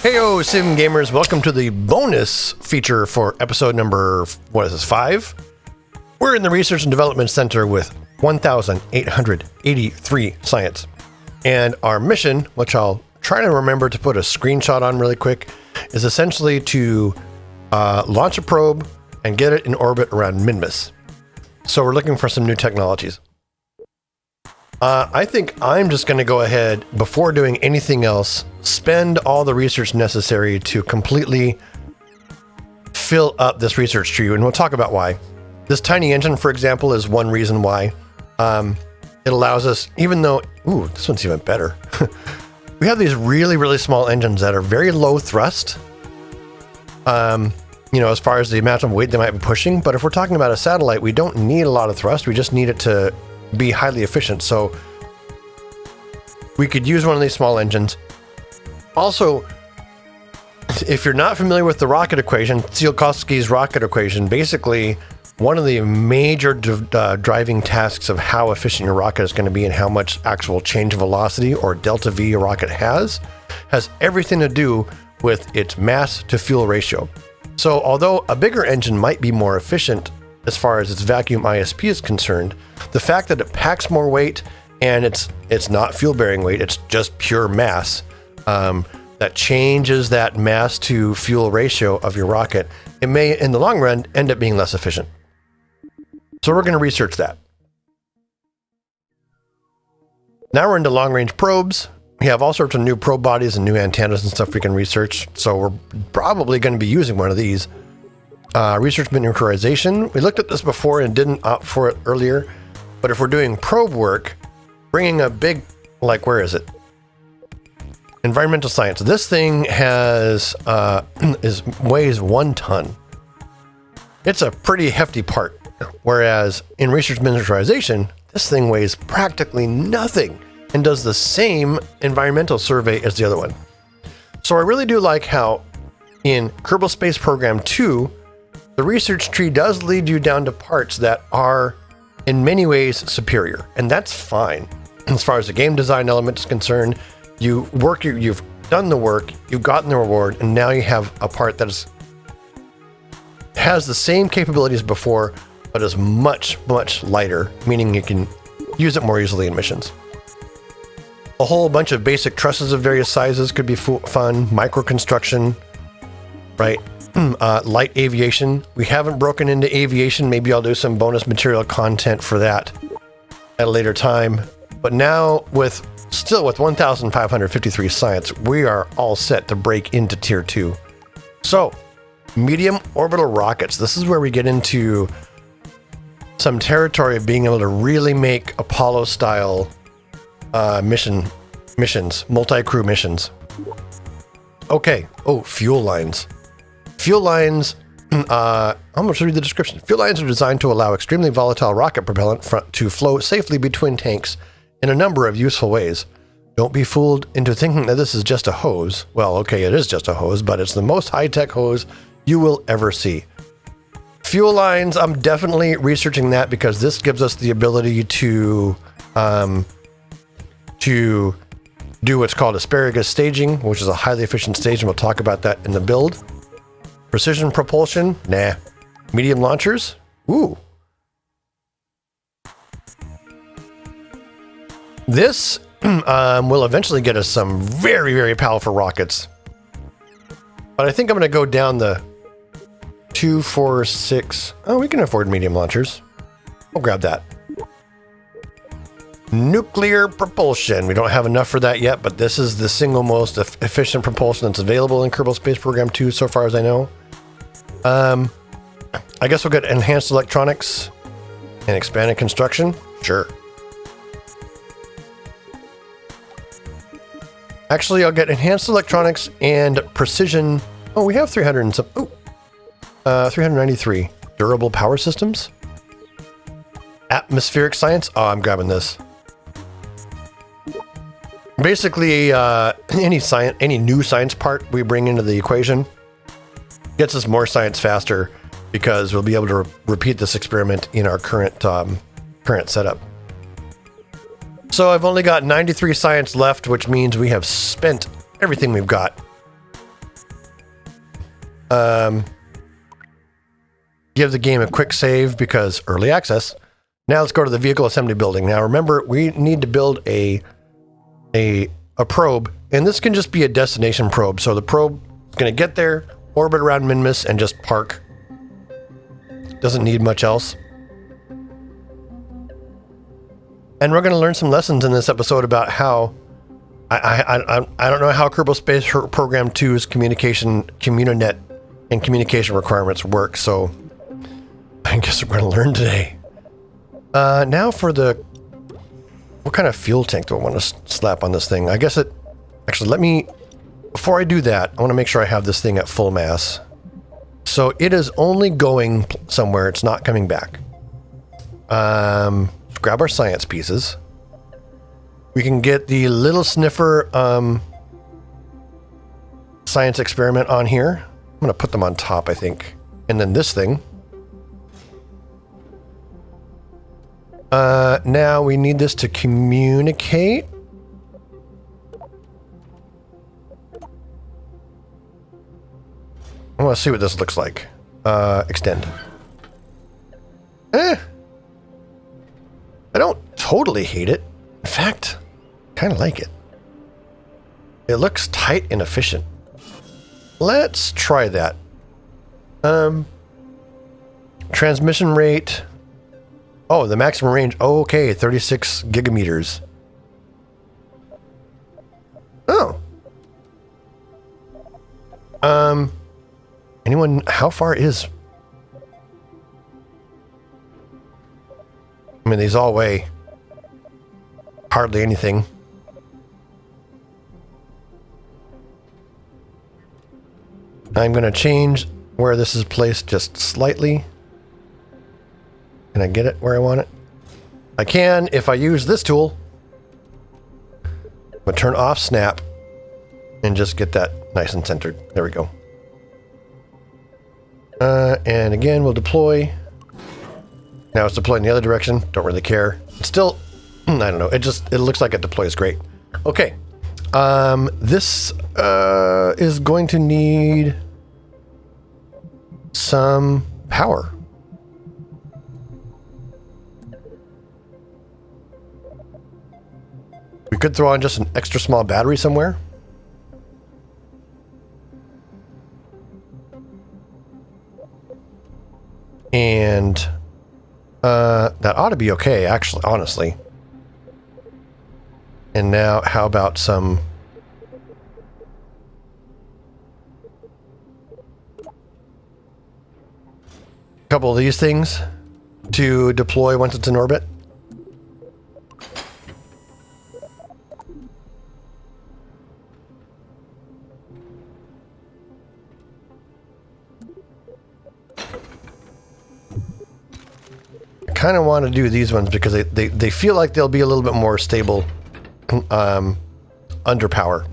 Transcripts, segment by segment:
Heyo, Sim Gamers, welcome to the bonus feature for episode number, 5? We're in the Research and Development Center with 1,883 science. And our mission, which I'll try to remember to put a screenshot on really quick, is essentially to launch a probe and get it in orbit around Minmas. So we're looking for some new technologies. I think I'm just going to go ahead, before doing anything else, spend all the research necessary to completely fill up this research tree, and we'll talk about why. This tiny engine, for example, is one reason why. It allows us, even though, this one's even better. We have these really, really small engines that are very low thrust, as far as the amount of weight they might be pushing. But if we're talking about a satellite, we don't need a lot of thrust. We just need it to be highly efficient. So we could use one of these small engines. Also, if you're not familiar with the rocket equation, Tsiolkovsky's rocket equation, basically one of the major driving tasks of how efficient your rocket is going to be and how much actual change of velocity, or delta V, a rocket has everything to do with its mass to fuel ratio. So although a bigger engine might be more efficient as far as its vacuum ISP is concerned, the fact that it packs more weight and it's not fuel bearing weight, it's just pure mass, that changes that mass to fuel ratio of your rocket. It may, in the long run, end up being less efficient. So we're going to research that. Now we're into long range probes. We have all sorts of new probe bodies and new antennas and stuff we can research. So we're probably going to be using one of these. Research miniaturization. We looked at this before and didn't opt for it earlier. But if we're doing probe work, bringing a big, where is it? Environmental science. This thing weighs 1 ton. It's a pretty hefty part. Whereas in research miniaturization, this thing weighs practically nothing and does the same environmental survey as the other one. So I really do like how in Kerbal Space Program 2, the research tree does lead you down to parts that are in many ways superior, and that's fine. As far as the game design element is concerned, you've done the work, you've gotten the reward, and now you have a part that has the same capabilities before, but is much, much lighter, meaning you can use it more easily in missions. A whole bunch of basic trusses of various sizes could be fun. Micro construction, right? Light aviation. We haven't broken into aviation. Maybe I'll do some bonus material content for that at a later time. But now, with 1,553 science, we are all set to break into Tier 2. So, medium orbital rockets. This is where we get into some territory of being able to really make Apollo-style missions, multi-crew missions. Okay. Fuel lines. Fuel lines, I'm going to read the description. Fuel lines are designed to allow extremely volatile rocket propellant to flow safely between tanks in a number of useful ways. Don't be fooled into thinking that this is just a hose. Well, okay, it is just a hose, but it's the most high-tech hose you will ever see. Fuel lines, I'm definitely researching that because this gives us the ability to do what's called asparagus staging, which is a highly efficient stage, and we'll talk about that in the build. Precision propulsion, nah. Medium launchers, ooh. This will eventually get us some very, very powerful rockets. But I think I'm going to go down the 2, 4, 6. Oh, we can afford medium launchers. We'll grab that. Nuclear propulsion. We don't have enough for that yet, but this is the single most efficient propulsion that's available in Kerbal Space Program 2, so far as I know. I guess we'll get enhanced electronics and expanded construction. Sure. Actually, I'll get enhanced electronics and precision. Oh, we have 300 and some. 393. Durable power systems. Atmospheric science. Oh, I'm grabbing this. Basically, any new science part we bring into the equation gets us more science faster because we'll be able to repeat this experiment in our current setup. So I've only got 93 science left, which means we have spent everything we've got. Give the game a quick save because early access. Now let's go to the vehicle assembly building. Now remember, we need to build a probe, and this can just be a destination probe. So the probe is going to get there, orbit around Minmas, and just park. Doesn't need much else. And we're going to learn some lessons in this episode about how I don't know how Kerbal Space Program 2's Communinet and communication requirements work. So I guess we're going to learn today. Now for what kind of fuel tank do I want to slap on this thing? I guess actually, before I do that, I want to make sure I have this thing at full mass. So it is only going somewhere. It's not coming back. Let's grab our science pieces. We can get the little sniffer science experiment on here. I'm going to put them on top, I think. And then this thing. Now we need this to communicate. I want to see what this looks like. Extend. I don't totally hate it. In fact, kind of like it. It looks tight and efficient. Let's try that. Transmission rate. Oh, the maximum range. Oh, okay, 36 gigameters. Oh. Anyone, how far is? I mean, these all weigh hardly anything. I'm going to change where this is placed just slightly. Can I get it where I want it? I can if I use this tool. But turn off snap and just get that nice and centered. There we go. And again, we'll deploy. Now it's deployed in the other direction. Don't really care. It's still, I don't know. It looks like it deploys great. Okay. This is going to need some power. We could throw on just an extra small battery somewhere. And that ought to be okay, actually, honestly. And now, how about some... couple of these things to deploy once it's in orbit? Kind of want to do these ones because they feel like they'll be a little bit more stable under power.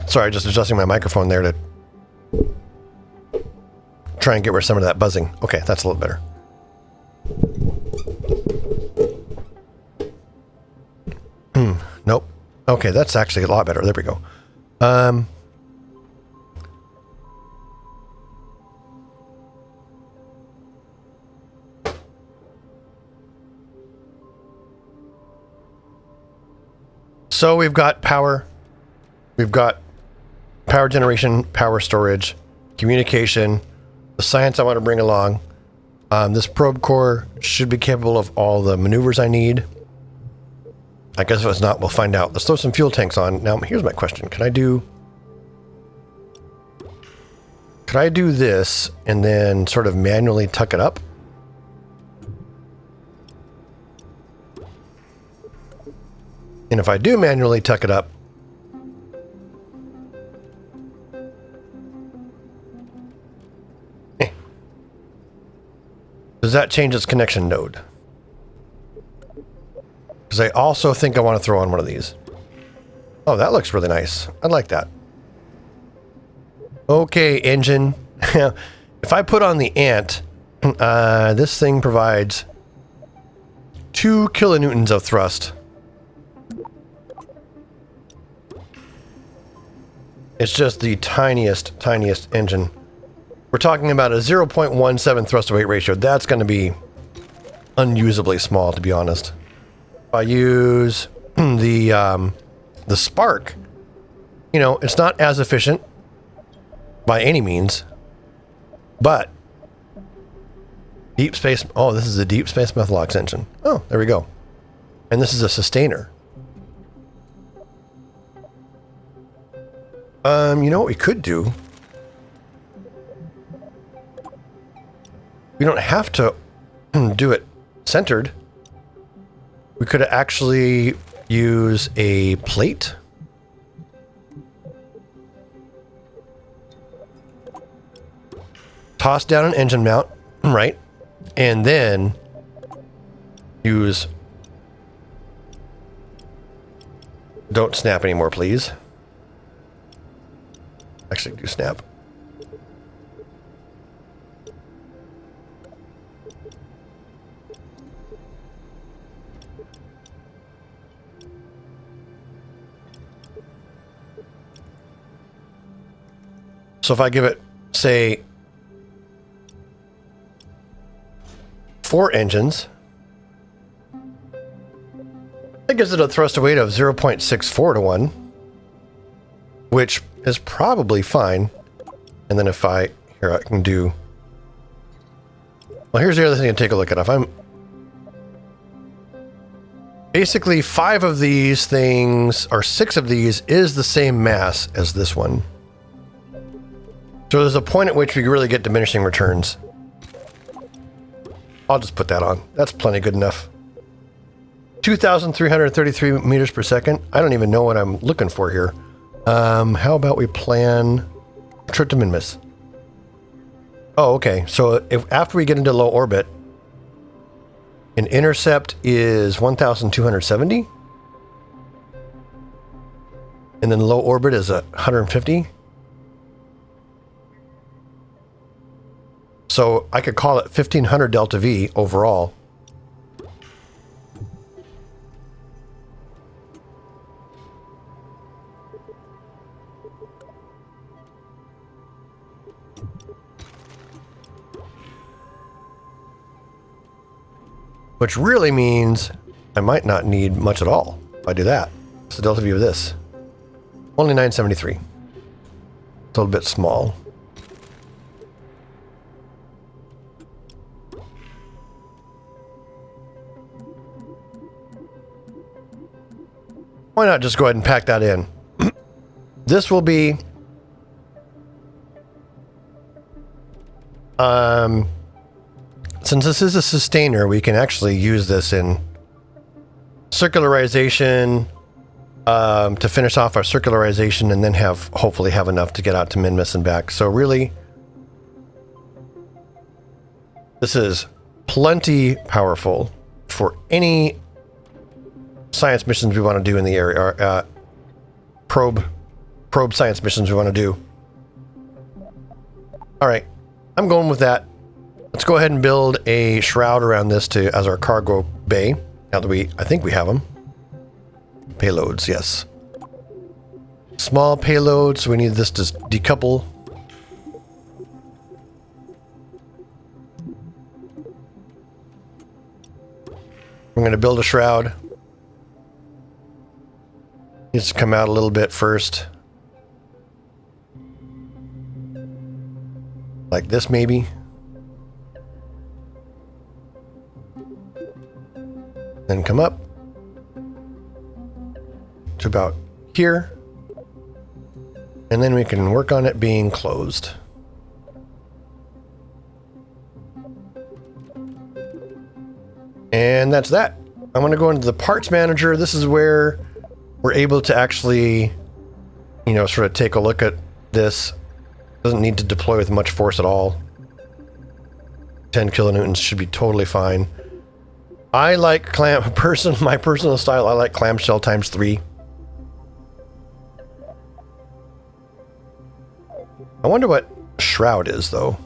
Sorry, just adjusting my microphone there to try and get rid of some of that buzzing. Okay, that's a little better. Nope. Okay, that's actually a lot better. There we go. So we've got power. We've got power generation, power storage, communication, the science I want to bring along. This probe core should be capable of all the maneuvers I need. I guess if it's not, we'll find out. Let's throw some fuel tanks on. Now, here's my question. Could I do this and then sort of manually tuck it up? And if I do manually tuck it up, does that change its connection node? Because I also think I want to throw on one of these. Oh, that looks really nice. I like that. Okay, engine. If I put on the Ant, this thing provides 2 kilonewtons of thrust. It's just the tiniest engine. We're talking about a 0.17 thrust to weight ratio. That's going to be unusably small, to be honest. If I use the Spark, you know, it's not as efficient by any means, but deep space. Oh, this is a deep space Methalox engine. Oh, there we go. And this is a sustainer. You know what we could do? We don't have to do it centered. We could actually use a plate. Toss down an engine mount, right? And then use... Don't snap anymore, please. Actually, do snap. So if I give it, say, 4 engines, that gives it a thrust to weight of 0.64 to 1, which is probably fine. And then if I, here I can do, well, here's the other thing to take a look at. If I'm, basically 5 of these things, or 6 of these, is the same mass as this one. So there's a point at which we really get diminishing returns. I'll just put that on. That's plenty good enough. 2,333 meters per second. I don't even know what I'm looking for here. How about we plan a trip to Minmas? Oh, okay. So if after we get into low orbit, an intercept is 1,270. And then low orbit is 150. So I could call it 1,500 delta V overall. Which really means I might not need much at all if I do that. What's the delta V of this? Only 973. It's a little bit small. Why not just go ahead and pack that in? This will be since this is a sustainer, we can actually use this in circularization to finish off our circularization and then hopefully have enough to get out to Minmas and back. So really, this is plenty powerful for any science missions we want to do in the area, or probe science missions we want to do. All right, I'm going with that. Let's go ahead and build a shroud around this as our cargo bay. Now that I think we have them. Payloads, yes. Small payloads, so we need this to decouple. I'm going to build a shroud. Needs to come out a little bit first. Like this, maybe. Then come up to about here. And then we can work on it being closed. And that's that. I'm going to go into the parts manager. This is where we're able to actually, sort of take a look at this. Doesn't need to deploy with much force at all. 10 kilonewtons should be totally fine. I like my personal style, I like clamshell times 3. I wonder what shroud is, though.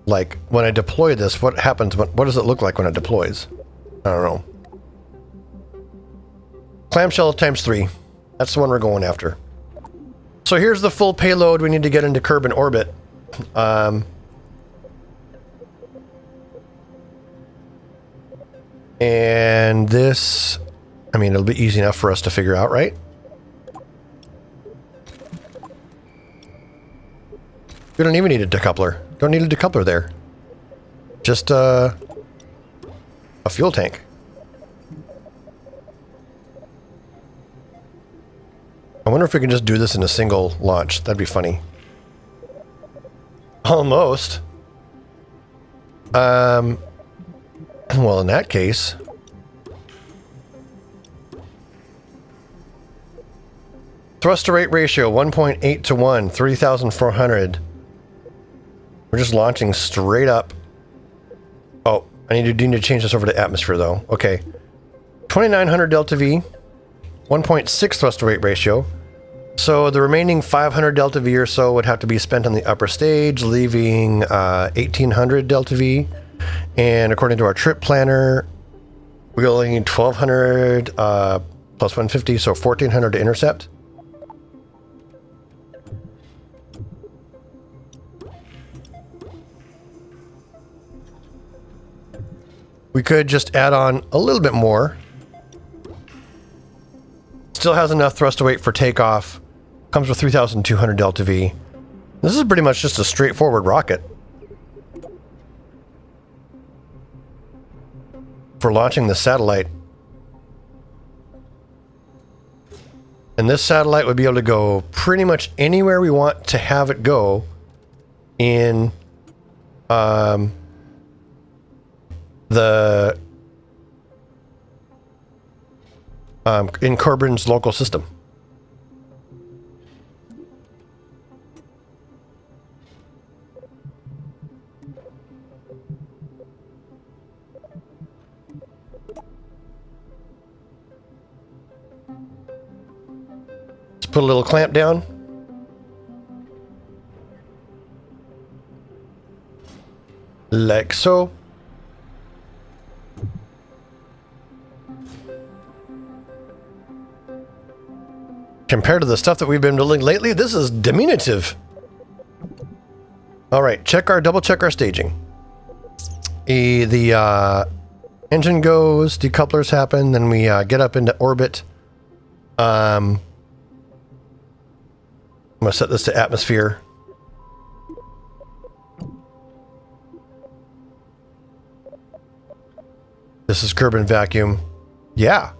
Like, when I deploy this, what happens? What does it look like when it deploys? I don't know. Clamshell times 3. That's the one we're going after. So here's the full payload we need to get into Kerbal orbit. And this, I mean, it'll be easy enough for us to figure out, right? We don't even need a decoupler. Don't need a decoupler there. Just a fuel tank. I wonder if we can just do this in a single launch. That'd be funny. Almost. Well, in that case, thrust to rate ratio 1.8 to 1, 3,400. We're just launching straight up. Oh, I need to change this over to atmosphere though. Okay. 2,900 delta V, 1.6 thrust to rate ratio. So the remaining 500 delta V or so would have to be spent on the upper stage, leaving 1,800 delta V. And according to our trip planner, we only need 1,200 plus 150, so 1,400 to intercept. We could just add on a little bit more. Still has enough thrust to weight for takeoff. Comes with 3,200 delta V. This is pretty much just a straightforward rocket for launching the satellite. And this satellite would be able to go pretty much anywhere we want to have it go in in Kerbal's local system. Let's put a little clamp down. Like so. Compared to the stuff that we've been building lately, this is diminutive. All right, double check our staging. The engine goes, decouplers happen, then we get up into orbit. I'm gonna set this to atmosphere. This is Kerbal vacuum. Yeah.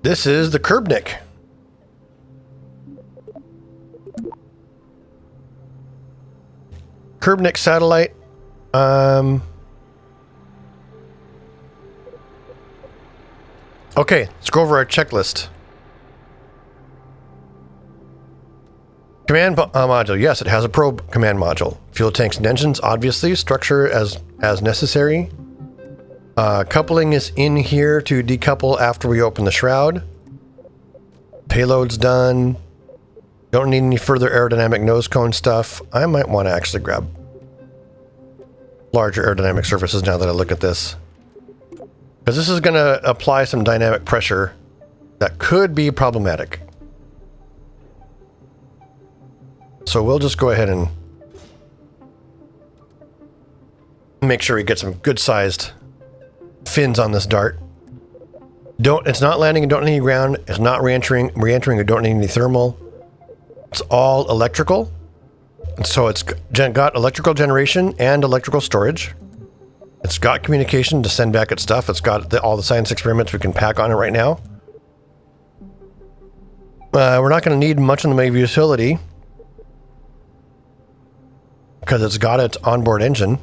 This is the Kerbnik. Kerbnik satellite. Okay, let's go over our checklist. Command module. Yes, it has a probe command module. Fuel tanks and engines, obviously. Structure as necessary. Coupling is in here to decouple after we open the shroud. Payload's done. Don't need any further aerodynamic nose cone stuff. I might want to actually grab larger aerodynamic surfaces now that I look at this. Because this is going to apply some dynamic pressure that could be problematic. So we'll just go ahead and make sure we get some good sized fins on this dart. It's not landing and don't need any ground. It's not re-entering and don't need any thermal. It's all electrical. And so it's got electrical generation and electrical storage. It's got communication to send back its stuff. It's got all the science experiments we can pack on it right now. We're not going to need much in the way of utility because it's got its onboard engine.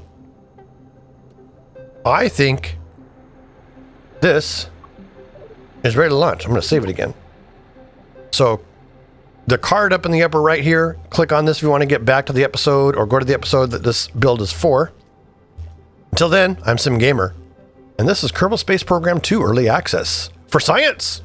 I think this is ready to launch. I'm going to save it again. So the card up in the upper right here. Click on this if you want to get back to the episode or go to the episode that this build is for. Until then, I'm Sim Gamer, and this is Kerbal Space Program 2 Early Access for Science!